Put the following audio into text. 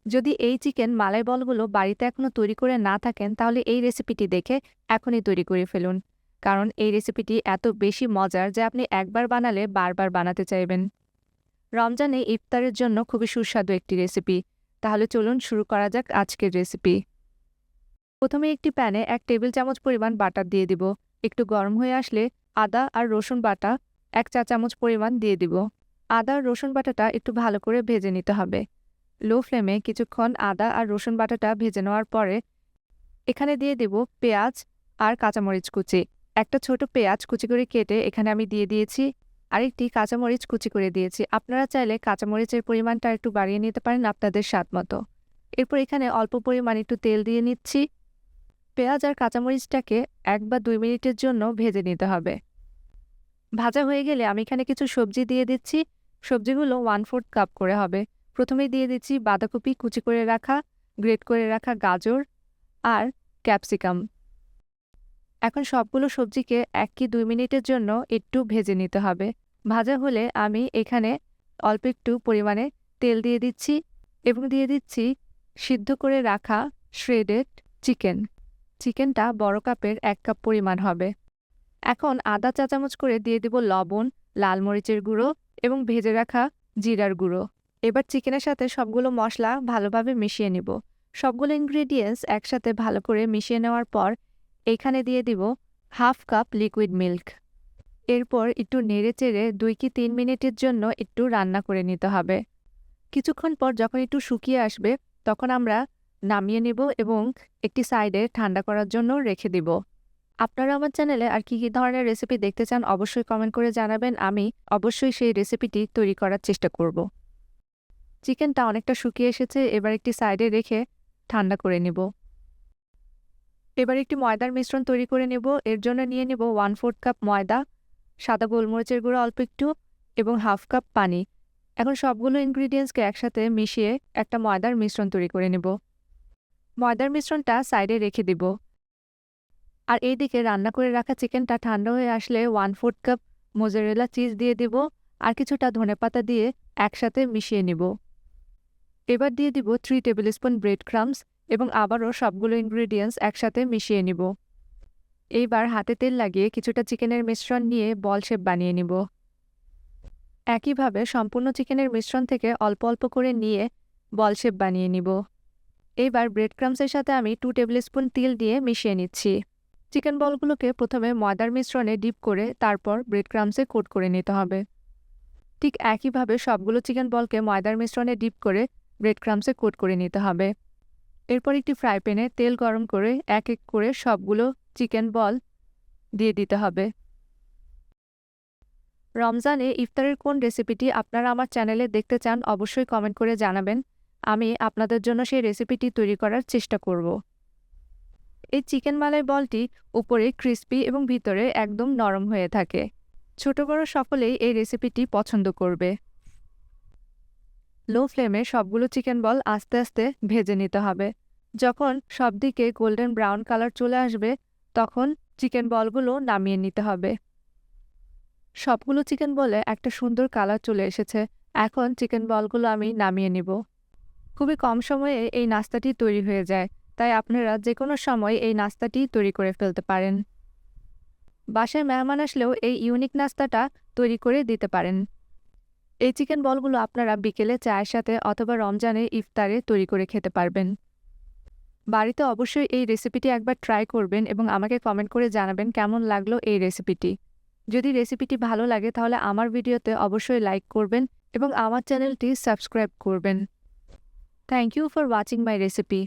যদি এই চিকেন মালাই বলগুলো বাড়িতে এখনো তৈরি করে না থাকেন তাহলে এই রেসিপিটি দেখে এখনই তৈরি করে ফেলুন, কারণ এই রেসিপিটি এত বেশি মজার যে আপনি একবার বানালে বারবার বানাতে চাইবেন। রমজানে ইফতারের জন্য খুবই সুস্বাদু একটি রেসিপি। তাহলে চলুন শুরু করা যাক আজকের রেসিপি। প্রথমে একটি প্যানে 1 টেবিল চামচ পরিমাণ বাটার দিয়ে দিব। একটু গরম হয়ে আসলে আদা আর রসুন বাটা 1 চা চামচ পরিমাণ দিয়ে দিব। আদা আর রসুন বাটাটা একটু ভালো করে ভেজে নিতে হবে। লো ফ্লেমে কিছুক্ষণ আদা আর রসুন বাটাটা ভেজে নেওয়ার পরে এখানে দিয়ে দেব পেঁয়াজ আর কাঁচামরিচ কুচি। একটা ছোট পেঁয়াজ কুচি করে কেটে এখানে আমি দিয়ে দিয়েছি। আরেকটি কাঁচামরিচ কুচি করে দিয়েছি। আপনারা চাইলে কাঁচামরিচের পরিমাণটা একটু বাড়িয়ে নিতে পারেন আপনাদের স্বাদ মতো। এরপর এখানে অল্প পরিমাণ একটু তেল দিয়ে নিচ্ছি। পেঁয়াজ আর কাঁচামরিচটাকে 1 বা 2 মিনিটের জন্য ভেজে নিতে হবে। ভাজা হয়ে গেলে আমি এখানে কিছু সবজি দিয়ে দিচ্ছি। সবজিগুলো 1/4 কাপ করে হবে। প্রথমেই দিয়ে দিচ্ছি বাঁধাকপি কুচি করে রাখা, গ্রেট করে রাখা গাজর আর ক্যাপসিকাম। এখন সবগুলো সবজিকে 1 কি 2 মিনিটের জন্য একটু ভেজে নিতে হবে। ভাজা হলে আমি এখানে অল্প একটু পরিমাণে তেল দিয়ে দিচ্ছি এবং দিয়ে দিচ্ছি সিদ্ধ করে রাখা শ্রেডেড চিকেন। চিকেনটা বড় কাপের 1 কাপ পরিমাণ হবে। এখন আধা চা চামচ করে দিয়ে দিব লবণ, লাল মরিচের গুঁড়ো এবং ভেজে রাখা জিরার গুঁড়ো। এবার চিকেনের সাথে সবগুলো মশলা ভালোভাবে মিশিয়ে নিব। সবগুলো ইনগ্রেডিয়েন্টস একসাথে ভালো করে মিশিয়ে নেওয়ার পর এখানে দিয়ে দিব 1/2 কাপ লিকুইড মিল্ক। এরপর একটু নেড়েচেড়ে 2 কি 3 মিনিটের জন্য একটু রান্না করে নিতে হবে। কিছুক্ষণ পর যখন একটু শুকিয়ে আসবে তখন আমরা নামিয়ে নেব এবং একটি সাইডে ঠান্ডা করার জন্য রেখে দিব। আপনারা আমার চ্যানেলে আর কি ধরনের রেসিপি দেখতে চান অবশ্যই কমেন্ট করে জানাবেন। আমি অবশ্যই সেই রেসিপিটি তৈরি করার চেষ্টা করব। চিকেনটা অনেকটা শুকিয়ে এসেছে, এবার একটি সাইডে রেখে ঠান্ডা করে নেব। এবার একটি ময়দার মিশ্রণ তৈরি করে নেব। এর জন্য নিয়ে নেব 1/4 কাপ ময়দা, সাদা গোলমরিচের গুঁড়ো অল্প একটু এবং 1/2 কাপ পানি। এখন সবগুলো ইনগ্রিডিয়েন্টসকে একসাথে মিশিয়ে একটা ময়দার মিশ্রণ তৈরি করে নেব। ময়দার মিশ্রণটা সাইডে রেখে দিব। আর এইদিকে রান্না করে রাখা চিকেনটা ঠান্ডা হয়ে আসলে 1/4 কাপ মোজারেলা চিজ দিয়ে দিব আর কিছুটা ধনেপাতা দিয়ে একসাথে মিশিয়ে নিব। এবার দিয়ে দিব 3 টেবিল স্পুন ব্রেড ক্রাম্বস এবং আবারও সবগুলো ইনগ্রিডিয়েন্টস একসাথে মিশিয়ে নিব। এইবার হাতে তেল লাগিয়ে কিছুটা চিকেনের মিশ্রণ নিয়ে বল শেপ বানিয়ে নিব। একইভাবে সম্পূর্ণ চিকেনের মিশ্রণ থেকে অল্প অল্প করে নিয়ে বল শেপ বানিয়ে নিব। এইবার ব্রেড ক্রাম্বসের সাথে আমি 2 টেবিল স্পুন তিল দিয়ে মিশিয়ে নিচ্ছি। চিকেন বলগুলোকে প্রথমে ময়দার মিশ্রণে ডিপ করে তারপর ব্রেড ক্রাম্বসে কোট করে নিতে হবে। ঠিক একইভাবে সবগুলো চিকেন বলকে ময়দার মিশ্রণে ডিপ করে ব্রেড ক্রাম্বসে কোট করে নিতে হবে। এরপর একটি ফ্রাই প্যানে তেল গরম করে এক এক করে সবগুলো চিকেন বল দিয়ে দিতে হবে। রমজানে ইফতারের কোন রেসিপিটি আপনারা আমার চ্যানেলে দেখতে চান অবশ্যই কমেন্ট করে জানাবেন। আমি আপনাদের জন্য সেই রেসিপিটি তৈরি করার চেষ্টা করব। এই চিকেন মালাই বলটি উপরে ক্রিস্পি এবং ভিতরে একদম নরম হয়ে থাকে। ছোট বড় সকলেই এই রেসিপিটি পছন্দ করবে। লো ফ্লেমে সবগুলো চিকেন বল আস্তে আস্তে ভেজে নিতে হবে। যখন সব দিকে গোল্ডেন ব্রাউন কালার চলে আসবে তখন চিকেন বলগুলো নামিয়ে নিতে হবে। সবগুলো চিকেন বলে একটা সুন্দর কালার চলে এসেছে। এখন চিকেন বলগুলো আমি নামিয়ে নিব। খুবই কম সময়ে এই নাস্তাটি তৈরি হয়ে যায়, তাই আপনারা যে কোনো সময় এই নাস্তাটি তৈরি করে ফেলতে পারেন। বাসায় মেহমান আসলেও এই ইউনিক নাস্তাটা তৈরি করে দিতে পারেন। এই চিকেন বলগুলো আপনারা বিকেলে চায়ের সাথে অথবা রমজানে ইফতারে তৈরি করে খেতে পারবেন। বাড়িতে অবশ্যই এই রেসিপিটি একবার ট্রাই করবেন এবং আমাকে কমেন্ট করে জানাবেন কেমন লাগলো এই রেসিপিটি। যদি রেসিপিটি ভালো লাগে তাহলে আমার ভিডিওতে অবশ্যই লাইক করবেন এবং আমার চ্যানেলটি সাবস্ক্রাইব করবেন। Thank you for watching my recipe.